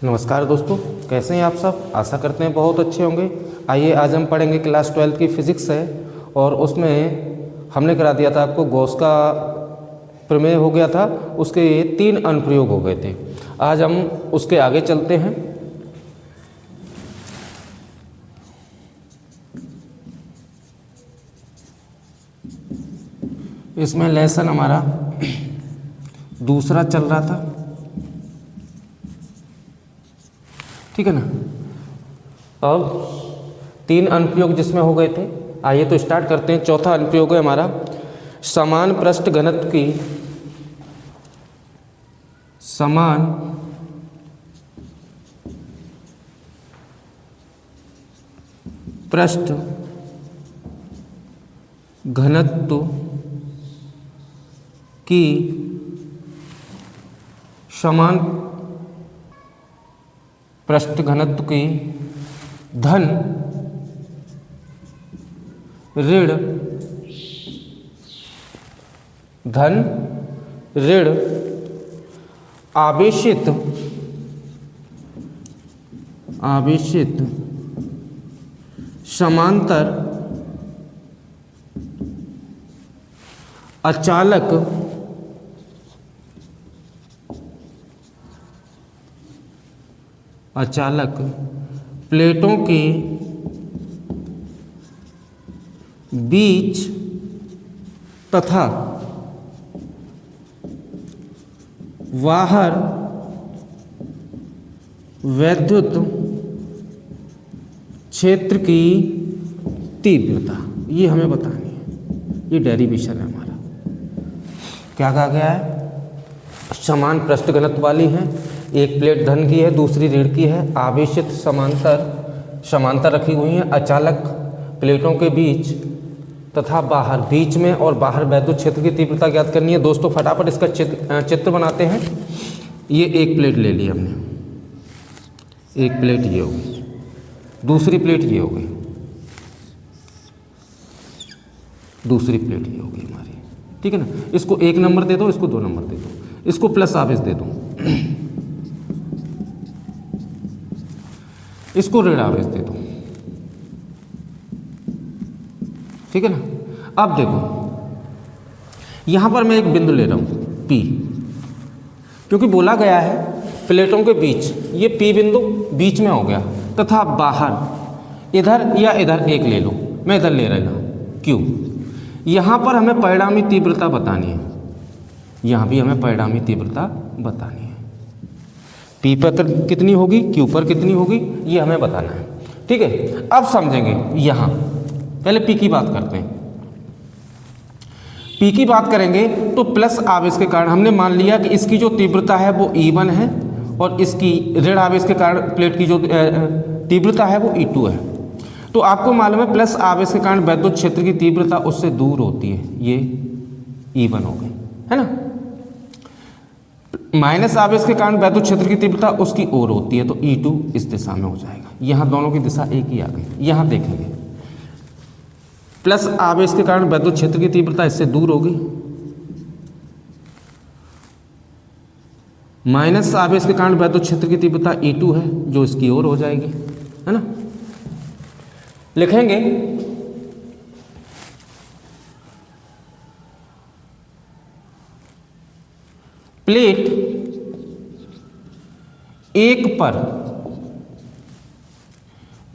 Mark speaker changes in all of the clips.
Speaker 1: नमस्कार दोस्तों, कैसे हैं आप सब। आशा करते हैं बहुत अच्छे होंगे। आइए आज हम पढ़ेंगे क्लास 12 की फिज़िक्स है और उसमें हमने करा दिया था आपको गॉस का प्रमेय हो गया था, उसके 3 अनुप्रयोग हो गए थे। आज हम उसके आगे चलते हैं। इसमें लेसन हमारा दूसरा चल रहा था, ठीक है ना। अब 3 अनुप्रयोग जिसमें हो गए थे, आइए तो स्टार्ट करते हैं। चौथा अनुप्रयोग है हमारा समान पृष्ठ घनत्व की समान पृष्ठ घनत्व की समान पृष्ठ घनत्व की धन ऋण आवेशित समांतर अचालक प्लेटों के बीच तथा बाहर वैद्युत क्षेत्र की तीव्रता, ये हमें बतानी है। ये डेरिवेशन है हमारा। क्या कहा गया है? समान पृष्ठ घनत्व वाली है, एक प्लेट धन की है, दूसरी ऋण की है, आवेशित समांतर रखी हुई है, अचालक प्लेटों के बीच तथा बाहर, बीच में और बाहर वैद्युत क्षेत्र की तीव्रता ज्ञात करनी है। दोस्तों फटाफट इसका चित्र बनाते हैं। ये एक प्लेट ले ली हमने, एक प्लेट ये होगी, दूसरी प्लेट ये होगी, दूसरी प्लेट ये होगी हमारी, ठीक है ना। इसको 1 नंबर दे दो, इसको 2 नंबर दे दो, इसको प्लस आवेश दे दो, इसको ऋण आवेश दे दो, ठीक है ना। अब देखो यहां पर मैं एक बिंदु ले रहा हूं P, क्योंकि बोला गया है प्लेटों के बीच, ये P बिंदु बीच में हो गया, तथा बाहर इधर या इधर एक ले लो, मैं इधर ले रहा हूं Q। यहां पर हमें परिणामी तीव्रता बतानी है, यहां भी हमें परिणामी तीव्रता बतानी है। P पर कितनी होगी, Q पर कितनी होगी, ये हमें बताना है, ठीक है। अब समझेंगे यहां, पहले P की बात करते हैं। P की बात करेंगे तो प्लस आवेश के कारण हमने मान लिया कि इसकी जो तीव्रता है वो E1 है और इसकी ऋण आवेश के कारण प्लेट की जो तीव्रता है वो E2 है। तो आपको मालूम है प्लस आवेश के कारण वैद्युत क्षेत्र की तीव्रता उससे दूर होती है, ये E1 हो गई, है ना। माइनस आवेश के कारण वैद्युत क्षेत्र की तीव्रता उसकी ओर होती है, तो E2 इस दिशा में हो जाएगा। यहां दोनों की दिशा एक ही आ गई। यहां देखेंगे प्लस आवेश के कारण वैद्युत क्षेत्र की तीव्रता इससे दूर होगी, माइनस आवेश के कारण वैद्युत क्षेत्र की तीव्रता E2 है जो इसकी ओर हो जाएगी, है ना। लिखेंगे प्लेट 1 पर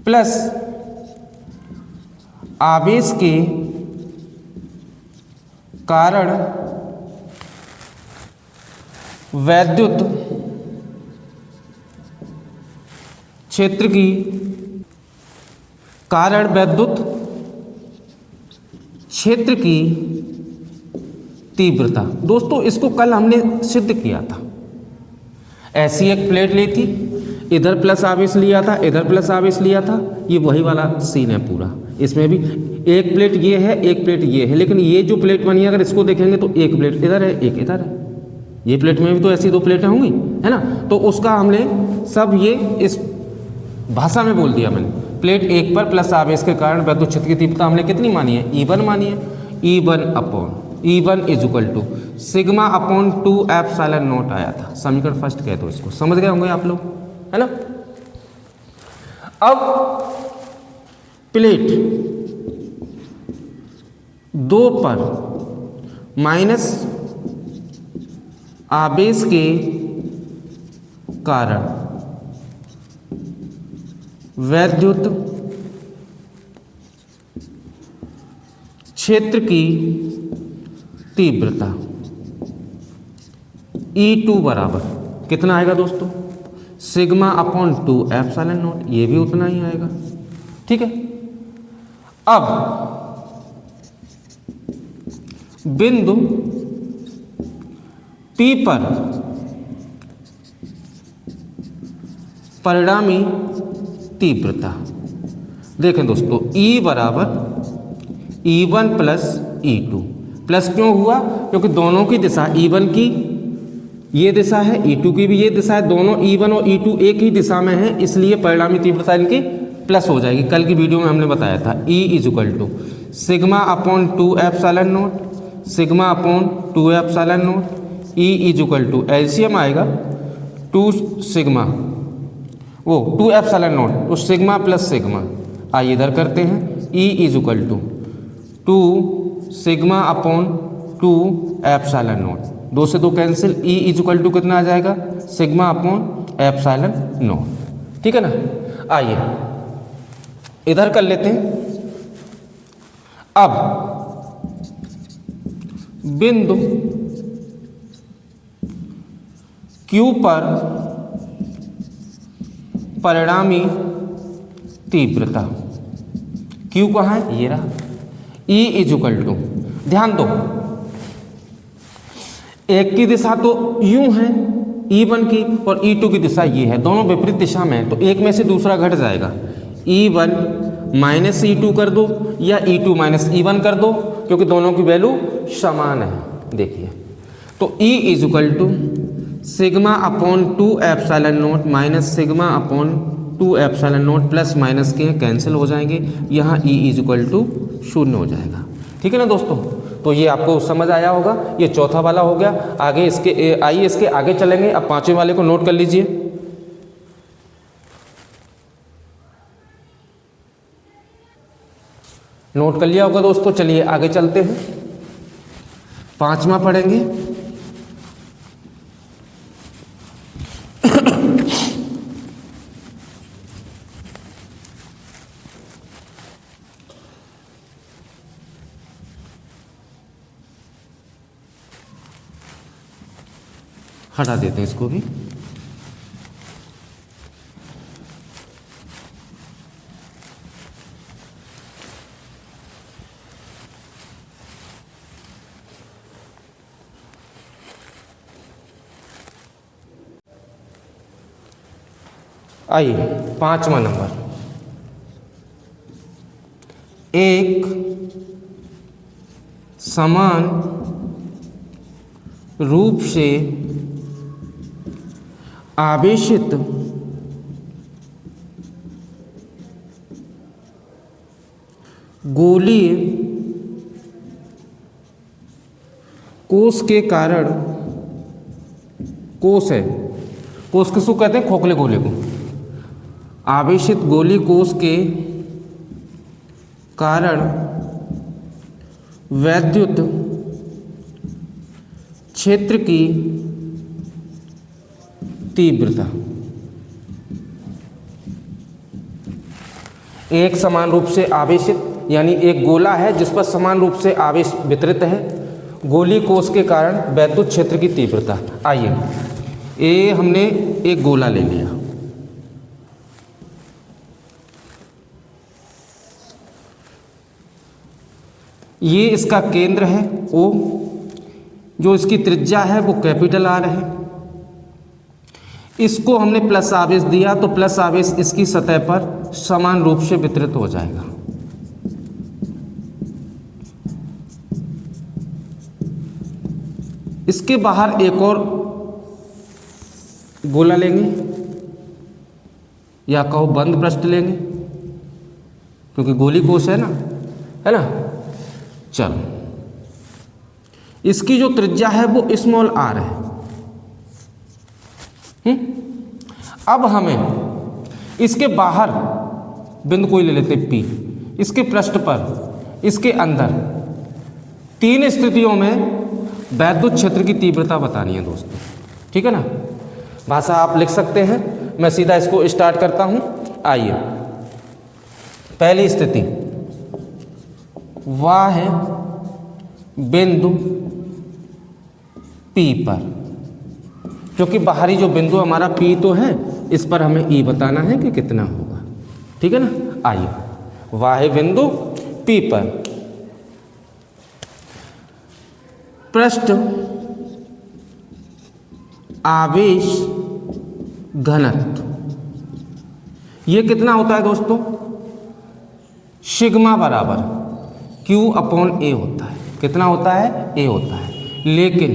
Speaker 1: प्लस आवेश के कारण वैद्युत क्षेत्र की तीव्रता। दोस्तों इसको कल हमने सिद्ध किया था। ऐसी एक प्लेट ली थी, इधर प्लस आवेश लिया था, इधर प्लस आवेश लिया था, ये वही वाला सीन है पूरा। इसमें भी एक प्लेट ये है, एक प्लेट ये है, लेकिन ये जो प्लेट बनी है अगर इसको देखेंगे तो एक प्लेट इधर है, एक इधर है। ये प्लेट में भी तो ऐसी 2 प्लेटें होंगी, है ना। तो उसका हमने सब ये इस भाषा में बोल दिया मैंने। प्लेट 1 पर प्लस आवेश के कारण वैद्युत क्षेत्र की तीव्रता हमने कितनी मानी है, E1 मानी है। E1 is equal to sigma upon 2 epsilon naught आया था। समीकरण फर्स्ट कह दो इसको, समझ गए होंगे आप लोग, है ना। अब प्लेट 2 पर माइनस आवेश के कारण वैद्युत क्षेत्र की तीव्रता E2 बराबर कितना आएगा दोस्तों, सिग्मा अपॉन 2 एप्सिलॉन नॉट, ये भी उतना ही आएगा। ठीक है, अब बिंदु P पर परिणामी तीव्रता देखें दोस्तों, E बराबर E1 प्लस E2, प्लस क्यों हुआ, क्योंकि दोनों की दिशा E1 की ये दिशा है, E2 की भी ये दिशा है, दोनों E1 और E2 एक ही दिशा में है, इसलिए परिणामी तीव्रता इनकी प्लस हो जाएगी। कल की वीडियो में हमने बताया था E is equal to sigma upon 2 epsilon naught, sigma upon 2 epsilon naught, E is equal to LCM आएगा 2 सिग्मा वो 2 एप्सिलॉन नॉट, तो सिग्मा प्लस सिग्मा, आइए इधर करते हैं, E is equal to 2 sigma upon 2 epsilon naught, 2 से 2 cancel, E is equal to कितना आ जाएगा, सिग्मा अपॉन एप्सिलॉन नॉट। ठीक है ना, आइए इधर कर लेते हैं। अब बिंदु Q पर परिणामी तीव्रता, Q कहाँ है, ये रहा, E इज इक्वल टू, ध्यान दो एक की दिशा तो यूं है E1 की और E2 की दिशा ये है, दोनों विपरीत दिशा में है, तो एक में से दूसरा घट जाएगा, E1 माइनस E2 कर दो या E2 माइनस E1 कर दो, क्योंकि दोनों की वैल्यू समान है। देखिए तो E is equal to sigma upon 2 epsilon naught minus sigma upon 2 epsilon naught, plus minus के कैंसिल हो जाएंगे, यहाँ E इज इक्वल टू 0 हो जाएगा। ठीक है ना दोस्तों, तो ये आपको समझ आया होगा, ये चौथा वाला हो गया। आगे इसके आइए इसके आगे चलेंगे। अब पांचवें वाले को नोट कर लीजिए। नोट कर लिया होगा दोस्तों, चलिए आगे चलते हैं, पांचवा पढ़ेंगे। हटा देते हैं इसको भी। आइए पांचवा नंबर, एक समान रूप से आवेशित गोलीय कोष के कारण, कोष है, कोष किसको कहते हैं, खोखले गोले को, आवेशित गोली कोष के कारण वैद्युत क्षेत्र की तीव्रता, एक समान रूप से आवेशित, यानी एक गोला है जिस पर समान रूप से आवेश वितरित है, गोली कोष के कारण वैद्युत क्षेत्र की तीव्रता। आइए ये हमने एक गोला ले लिया, ये इसका केंद्र है O, जो इसकी त्रिज्या है वो कैपिटल R है, इसको हमने प्लस आवेश दिया तो प्लस आवेश इसकी सतह पर समान रूप से वितरित हो जाएगा। इसके बाहर एक और गोला लेंगे या कहो बंद पृष्ठ लेंगे, क्योंकि गोली कोष है ना। चलो, इसकी जो त्रिज्या है वो स्मॉल r है। अब हमें इसके बाहर बिंदु कोई ले लेते P, इसके पृष्ठ पर, इसके अंदर 3 स्थितियों में वैद्युत क्षेत्र की तीव्रता बतानी है दोस्तों। ठीक है ना, भाषा आप लिख सकते हैं, मैं सीधा इसको स्टार्ट करता हूं। आइए, पहली स्थिति, वह है बिंदु P पर, क्योंकि बाहरी जो बिंदु हमारा P तो है, इस पर हमें E बताना है कि कितना होगा। ठीक है ना, आइए, वह है बिंदु P पर, पृष्ठ आवेश घनत्व ये कितना होता है दोस्तों? सिग्मा बराबर Q/A होता है। कितना होता है? A होता है। लेकिन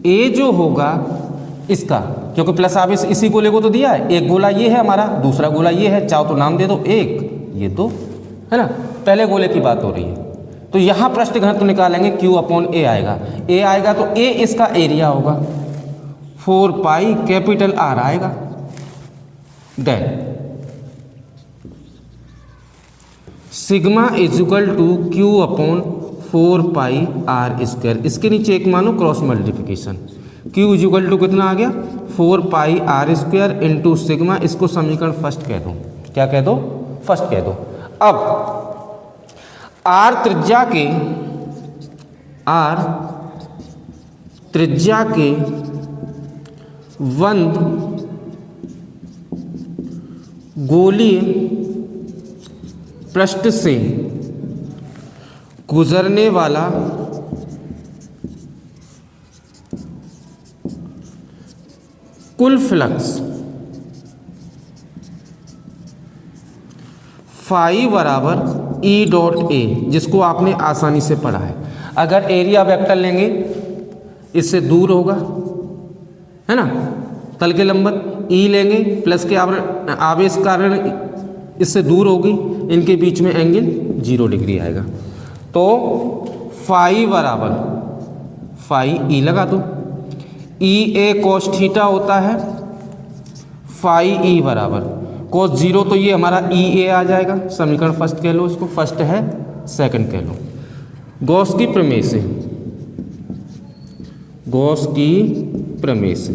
Speaker 1: A जो होगा इसका, क्योंकि प्लस आवेश इसी गोले को तो दिया है, एक गोला ये है हमारा, दूसरा गोला ये है, चाहो तो नाम दे दो एक, ये तो है ना, पहले गोले की बात हो रही है। तो यहाँ पृष्ठ घनत्व निकालेंगे, Q/A आएगा। A आएगा तो A इसका एरिया होगा, 4 पाई कैपिटल R आएगा। Then sigma is equal to Q/4 pi R square. इसके नीचे एक मानो cross multiplication, Q is equal to कितना आ गया? 4 pi R square into sigma. इसको समीकरण फर्स्ट कह दो। क्या कह दो? फर्स्ट कह दो। अब R त्रिज्या के बंद गोलीय पृष्ठ से गुजरने वाला कुल फ्लक्स फाई बराबर E.A, जिसको आपने आसानी से पढ़ा है। अगर एरिया वेक्टर लेंगे, इससे दूर होगा, है ना, तल के लंबन E लेंगे, प्लस के आवेश कारण इससे दूर होगी, इनके बीच में एंगल 0 डिग्री आएगा। तो फाई बराबर, फाई E लगा दो, EA cos थीटा होता है, फाई E बराबर cos 0, तो ये हमारा EA आ जाएगा। समीकरण फर्स्ट कह लो, इसको फर्स्ट है, सेकंड कह लो। गॉस की प्रमेय से, गॉस की प्रमेय से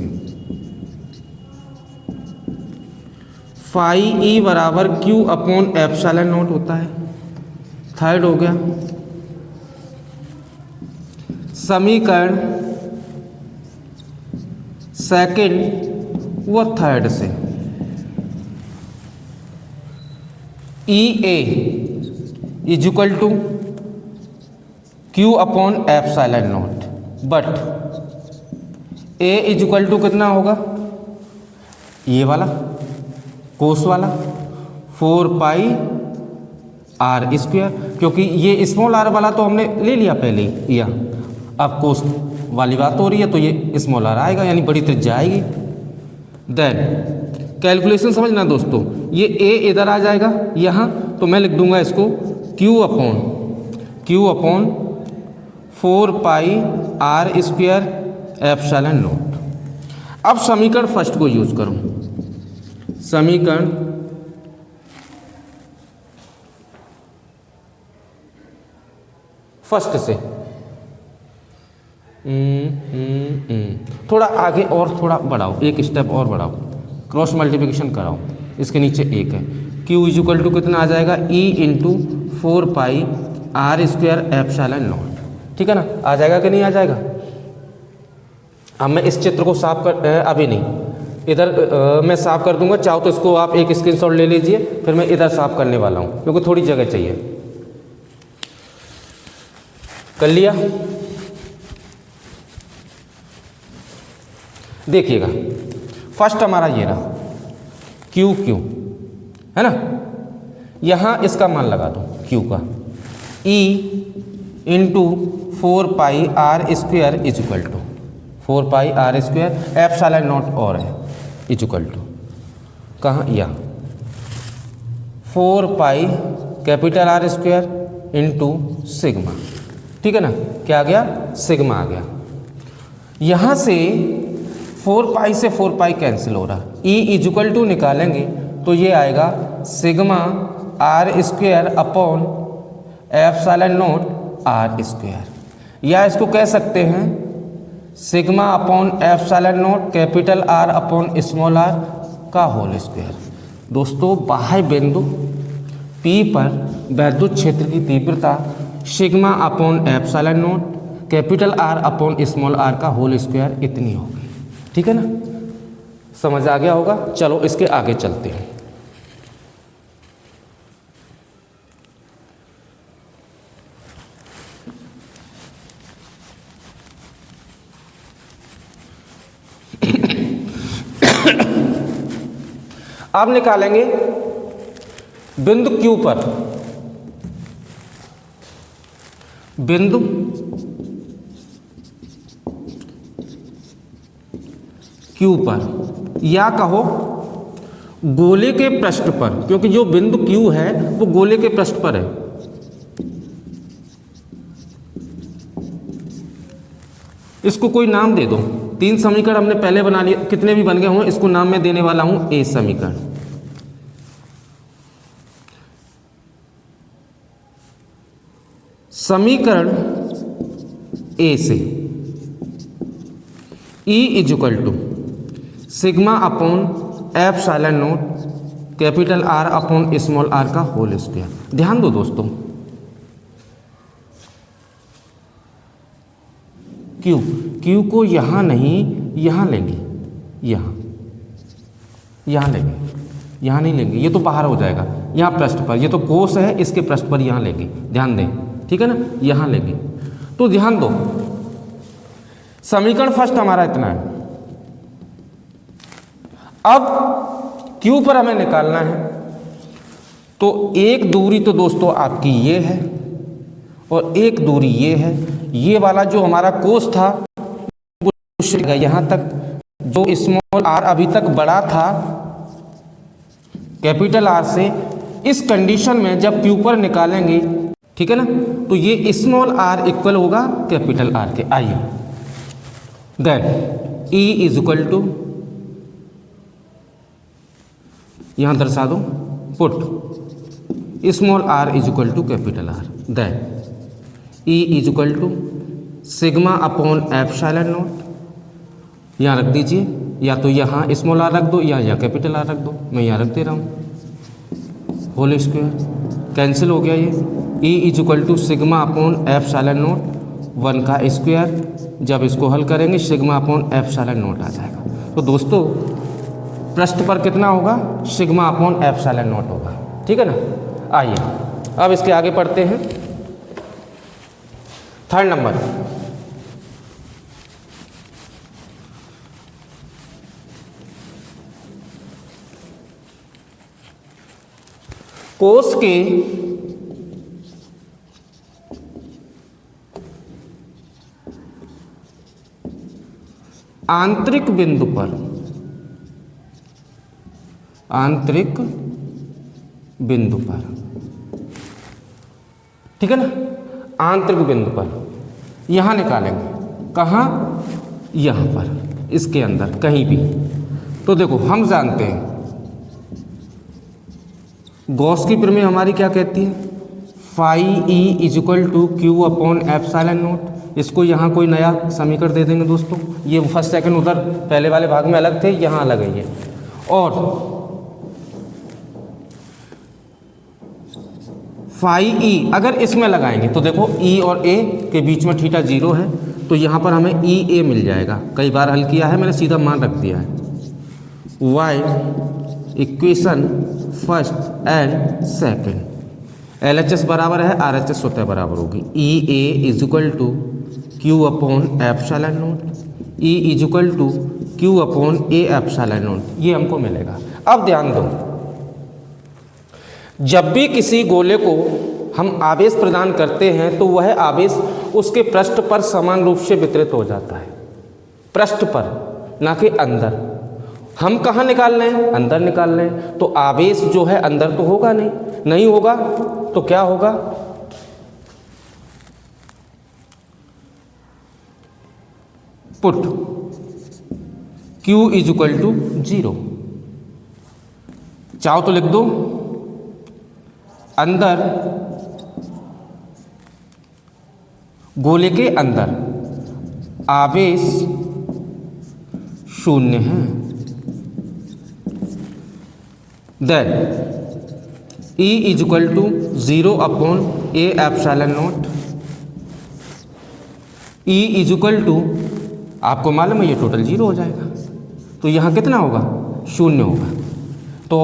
Speaker 1: फाई E बराबर Q/ε0 होता है। थर्ड हो गया। समीकरण सेकंड व थर्ड से EA is equal to Q/ε0, but A is equal to कितना होगा? ये वाला कोस वाला 4 पाई R स्क्वायर, क्योंकि ये स्मॉल r वाला तो हमने ले लिया पहले ही, या अब कोस वाली बात हो रही है, तो ये स्मॉल r आएगा, यानी बड़ी त्रिज्या आएगी। देन कैलकुलेशन समझना दोस्तों, ये A इधर आ जाएगा यहाँ, तो मैं लिख दूंगा इसको Q/4 पाई R स्क्वायर ε0। अब समीकरण फर्स्ट को यूज करूँ, समीकरण फर्स्ट से थोड़ा आगे और थोड़ा बढ़ाओ, एक स्टेप और बढ़ाओ, क्रॉस मल्टीप्लिकेशन कराओ। इसके नीचे एक है, Q इजिकल टू कितना आ जाएगा? E into 4 pi R square ε0। ठीक है ना, आ जाएगा कि नहीं आ जाएगा? अब मैं इस चित्र को साफ कर, अभी नहीं, इधर मैं साफ कर दूंगा, चाहो तो इसको आप एक स्क्रीनशॉट ले लीजिए, फिर मैं इधर साफ करने वाला हूँ, क्योंकि थोड़ी जगह चाहिए। कर लिया? देखिएगा, फर्स्ट हमारा ये रहा Q है ना, यहाँ इसका मान लगा दो Q का, E into 4 pi R square equal to 4 pi R square ε0 और है इजिकल टू कहाँ? यहाँ 4 pi capital R square into sigma. ठीक है ना, क्या आ गया? सिग्मा आ गया। यहाँ से 4 पाई से 4 पाई कैंसिल हो रहा, ई इजुकल टू निकालेंगे तो ये आएगा sigma R square upon epsilon naught R square, या इसको कह सकते हैं sigma upon epsilon naught capital R upon small R का होल स्क्वायर। दोस्तों बाह्य बिंदु P पर वैद्युत क्षेत्र की तीव्रता sigma upon epsilon naught capital R upon small R का होल स्क्वायर इतनी होगी। ठीक है ना, समझ आ गया होगा। चलो इसके आगे चलते हैं। अब निकालेंगे बिंदु Q पर, बिंदु Q पर या कहो गोले के पृष्ठ पर, क्योंकि जो बिंदु Q है वो गोले के पृष्ठ पर है। इसको कोई नाम दे दो। 3 समीकरण हमने पहले बना लिए, कितने भी बन गए हों, इसको नाम मैं देने वाला हूं ए समीकरण। समीकरण ए से E is equal to sigma upon epsilon naught capital R upon small R का होल स्क्वायर। ध्यान दो दोस्तों, क्यू को यहां नहीं यहां लेंगे, यहां लेंगे, यहां नहीं लेंगे, ये तो बाहर हो जाएगा। यहां पृष्ठ पर, ये तो कोस है, इसके पृष्ठ पर यहां लेंगे। ध्यान दें, ठीक है ना, यहां लेंगे। तो ध्यान दो, समीकरण फर्स्ट हमारा इतना है। अब क्यू पर हमें निकालना है, तो एक दूरी तो दोस्तों आपकी ये है और एक दूरी ये है। ये वाला जो हमारा कोस था वो यहां तक, जो स्मॉल आर अभी तक बड़ा था कैपिटल आर से, इस कंडीशन में जब क्यू पर निकालेंगे, ठीक है ना, तो ये स्मॉल आर इक्वल होगा कैपिटल आर के। आइए then E is equal to, यहां दर्शा दो, put small R is equal to capital R. Then E is equal to sigma upon epsilon naught, यहाँ रख दीजिए, या तो यहाँ स्मॉल आर रख दो या कैपिटल आर रख दो। मैं यहाँ रख दे रहा हूँ, होल स्क्वायर कैंसिल हो गया ये। E is equal to sigma upon epsilon naught 1 का स्क्वायर, जब इसको हल करेंगे सिग्मा अपॉन एप्सिलॉन नॉट आ जाएगा। तो दोस्तों पृष्ठ पर कितना होगा, सिग्मा अपॉन एप्सिलॉन नॉट होगा। ठीक है ना। आइए अब इसके आगे पढ़ते हैं। 3rd नंबर, कोस के आंतरिक बिंदु पर, आंतरिक बिंदु पर, ठीक है ना, आंतरिक बिंदु पर यहां निकालेंगे। कहां, यहां पर, इसके अंदर कहीं भी। तो देखो हम जानते हैं गॉस की प्रमेय हमारी क्या कहती है, phi E is equal to Q upon epsilon naught. इसको यहाँ कोई नया समीकरण दे देंगे दोस्तों। ये फर्स्ट सेकंड उधर पहले वाले भाग में अलग थे, यहाँ अलग है ये। और फाई ई अगर इसमें लगाएंगे तो देखो ई और ए के बीच में थीटा 0 है, तो यहाँ पर हमें ई ए मिल जाएगा। कई बार हल किया है मैंने, सीधा मान रख दिया है। Why equation first and second, LHS बराबर है RHS स्वतः बराबर होगी। E A is equal to Q upon epsilon naught, E is equal to Q upon A epsilon naught, ये हमको मिलेगा। अब ध्यान दो, जब भी किसी गोले को हम आवेश प्रदान करते हैं तो वह आवेश उसके पृष्ठ पर समान रूप से वितरित हो जाता है, पृष्ठ पर, ना कि अंदर। हम कहाँ निकाल रहे हैं, अंदर निकाल रहे हैं, तो आवेश जो है अंदर तो होगा नहीं, नहीं होगा तो क्या होगा, put Q is equal to 0। चाहो तो लिख दो अंदर, गोले के अंदर आवेश शून्य है। Then E is equal to 0 upon A epsilon naught. E is equal to, आपको मालूम है ये टोटल 0 हो जाएगा, तो यहाँ कितना होगा, 0 होगा। तो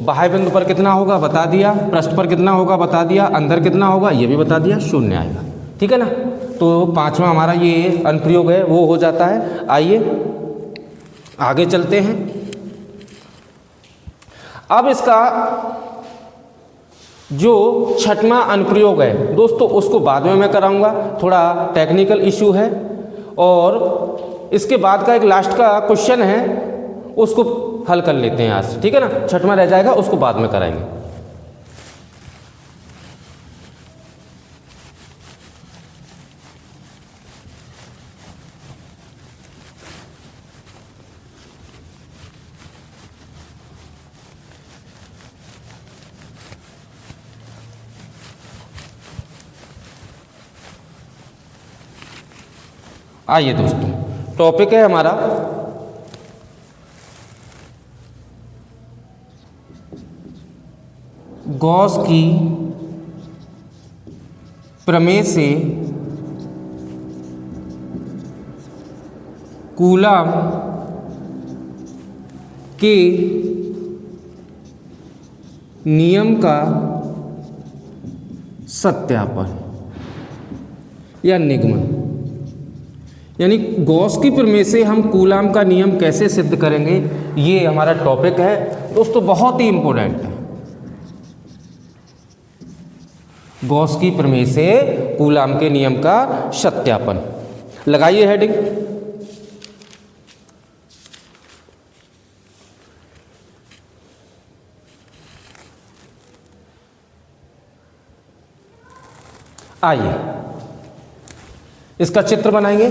Speaker 1: बाह्य बिंदु पर कितना होगा बता दिया, पृष्ठ पर कितना होगा बता दिया, अंदर कितना होगा ये भी बता दिया, 0 आएगा। ठीक है ना। तो पांचवा हमारा ये अनुप्रयोग है वो हो जाता है। आइए आगे चलते हैं। अब इसका जो छठवां अनुप्रयोग है दोस्तों उसको बाद में मैं कराऊंगा, थोड़ा टेक्निकल इशू है। और इसके बाद का एक लास्ट का क्वेश्चन है उसको हल कर लेते हैं आज, ठीक है ना। छठवां रह जाएगा उसको बाद में कराएंगे। आइए दोस्तों, टॉपिक है हमारा गॉस की प्रमेय से कूलॉम के नियम का सत्यापन या निगमन। यानी गॉस की प्रमेय से हम कूलॉम का नियम कैसे सिद्ध करेंगे, ये हमारा टॉपिक है दोस्तों, बहुत ही इंपॉर्टेंट है। गॉस की प्रमेय से कूलॉम के नियम का सत्यापन। लगाइए हेडिंग। आइए इसका चित्र बनाएंगे।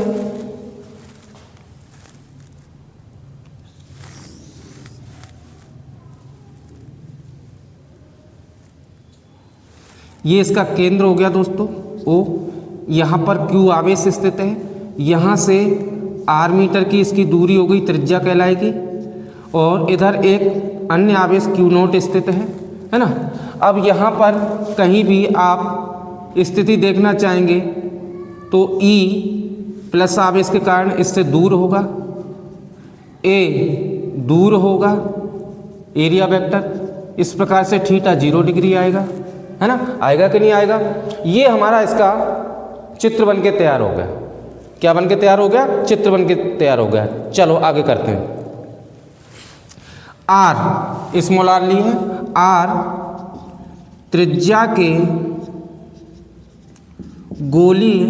Speaker 1: ये इसका केंद्र हो गया दोस्तों O। यहाँ पर Q आवेश स्थित है, यहाँ से R मीटर की इसकी दूरी हो गई, त्रिज्या कहलाएगी। और इधर एक अन्य आवेश Q0 स्थित है ना। अब यहाँ पर कहीं भी आप स्थिति देखना चाहेंगे तो E प्लस आवेश के कारण इससे दूर होगा, A दूर होगा, एरिया वेक्टर इस प्रकार से थीटा 0 डिग्री आएगा, है ना। आएगा कि नहीं आएगा। ये हमारा इसका चित्र बन के तैयार हो गया। क्या बन के तैयार हो गया, चित्र बन के तैयार हो गया। चलो आगे करते हैं। R स्मॉल r ली है, R त्रिज्या के गोलीय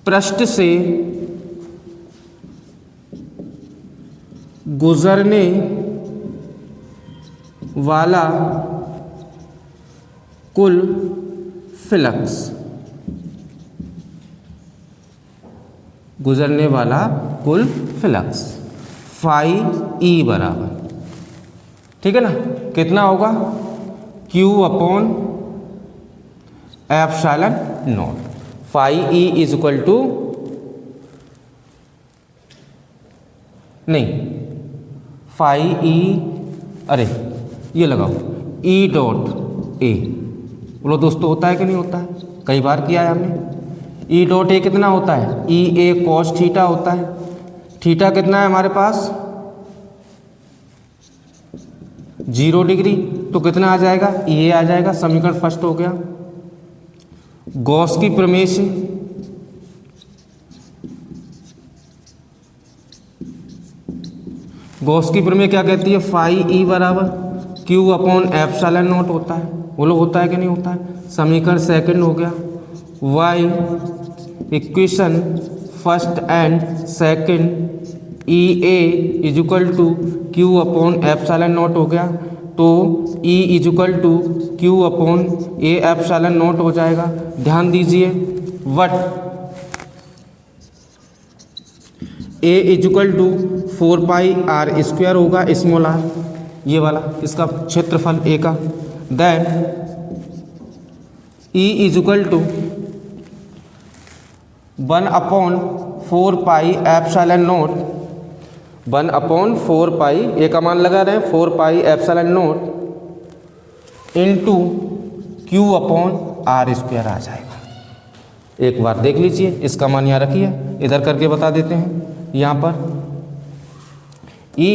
Speaker 1: पृष्ठ से गुजरने वाला कुल फ्लक्स, गुजरने वाला कुल फ्लक्स फाई E बराबर, ठीक है ना, कितना होगा Q upon epsilon naught. Phi E is equal to, नहीं फाई E, अरे ये लगाओ E डॉट A। बोलो दोस्तों होता है कि नहीं होता है, कई बार किया है हमने। E डॉट A कितना होता है, E A कॉस थीटा होता है। थीटा कितना है हमारे पास 0 डिग्री, तो कितना आ जाएगा ये आ जाएगा। समीकरण फर्स्ट हो गया। गॉस की प्रमेय से गॉस की प्रमेय क्या कहती है, फाई E बराबर Q अपॉन एप्सिलॉन नॉट होता है। बोलो होता है कि नहीं होता है। समीकरण सेकंड हो गया। By equation first and second E A is equal to Q upon epsilon naught हो गया, तो E is equal to Q upon A epsilon naught हो जाएगा। ध्यान दीजिए what A equal to 4 pi R square होगा स्मॉल आर, ये वाला इसका क्षेत्रफल ए का। Then E equal to 1/4 pi epsilon naught, 1/4 pi A का मान लगा रहे हैं 4 pi epsilon naught into Q upon R square आ जाएगा। एक बार देख लीजिए, इसका मान यहाँ रखिए, इधर करके बता देते हैं। यहाँ पर E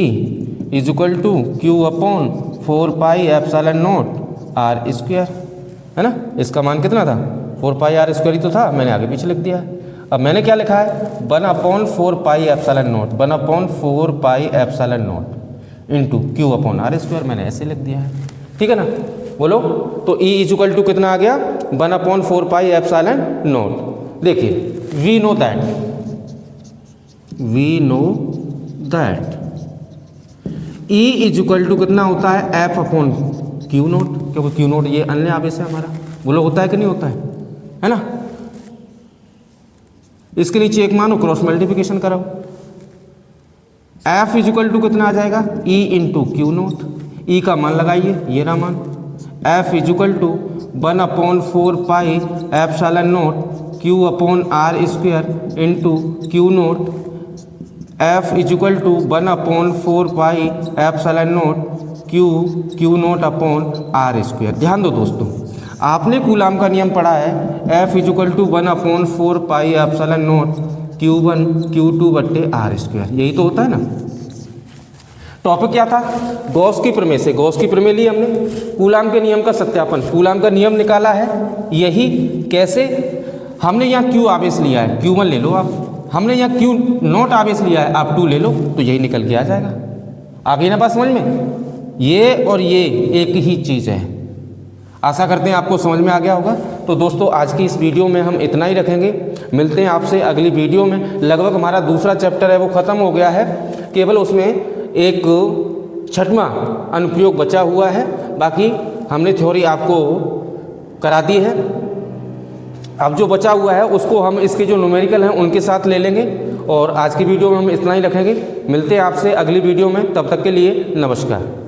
Speaker 1: equal to Q upon 4 pi epsilon naught R square, है ना। इसका मान कितना था? 4 पाई आर स्क्वायर ही तो था, मैंने आगे पीछे लिख दिया है। अब मैंने क्या लिखा है? 1/4 pi epsilon naught, 1/4 pi epsilon naught into Q upon R square, मैंने ऐसे लिख दिया है। ठीक है ना, बोलो। तो E इक्वल टू कितना आ गया? 1/4 पाई एप्सिलॉन नॉट। देखिए we know that E equal to कितना होता है? एफ अपॉन क्यू नोट, क्योंकि क्यू नोट ये अन्य आवेश है हमारा। बोलो होता है कि नहीं होता है ना। इसके नीचे एक मानो क्रॉस मल्टीप्लिकेशन कराओ। एफ इक्वल टू कितना आ जाएगा? E into Q naught, E का मान लगाइए, ये रहा मान। F equal to 1/4 pi epsilon naught Q upon R square into Q naught. F equal to 1/4 pi epsilon naught Q naught upon R square. ध्यान दो दोस्तों, आपने कूलाम का नियम पढ़ा है, F equal to 1/4 pi epsilon naught Q1 Q2 बट्टे are square, यही तो होता है ना। टॉपिक क्या था? गॉस की प्रमेय से, गॉस की प्रमेय ली हमने, कूलाम के नियम का सत्यापन, कूलाम का नियम निकाला है। यही कैसे? हमने यहाँ Q आवेश लिया है, Q1 ले लो आप, हमने यहाँ Q नॉट आवेश लिया है, आप 2 ले लो, तो यही निकल के आ जाएगा। आ गई ना बात समझ में? ये और ये एक ही चीज़ है। आशा करते हैं आपको समझ में आ गया होगा। तो दोस्तों आज की इस वीडियो में हम इतना ही रखेंगे, मिलते हैं आपसे अगली वीडियो में। लगभग हमारा दूसरा चैप्टर है वो ख़त्म हो गया है, केवल उसमें एक 6वां अनुप्रयोग बचा हुआ है, बाकी हमने थ्योरी आपको करा दी है। अब जो बचा हुआ है उसको हम इसके जो न्यूमेरिकल हैं उनके साथ ले लेंगे, और आज की वीडियो में हम इतना ही रखेंगे। मिलते हैं आपसे अगली वीडियो में, तब तक के लिए नमस्कार।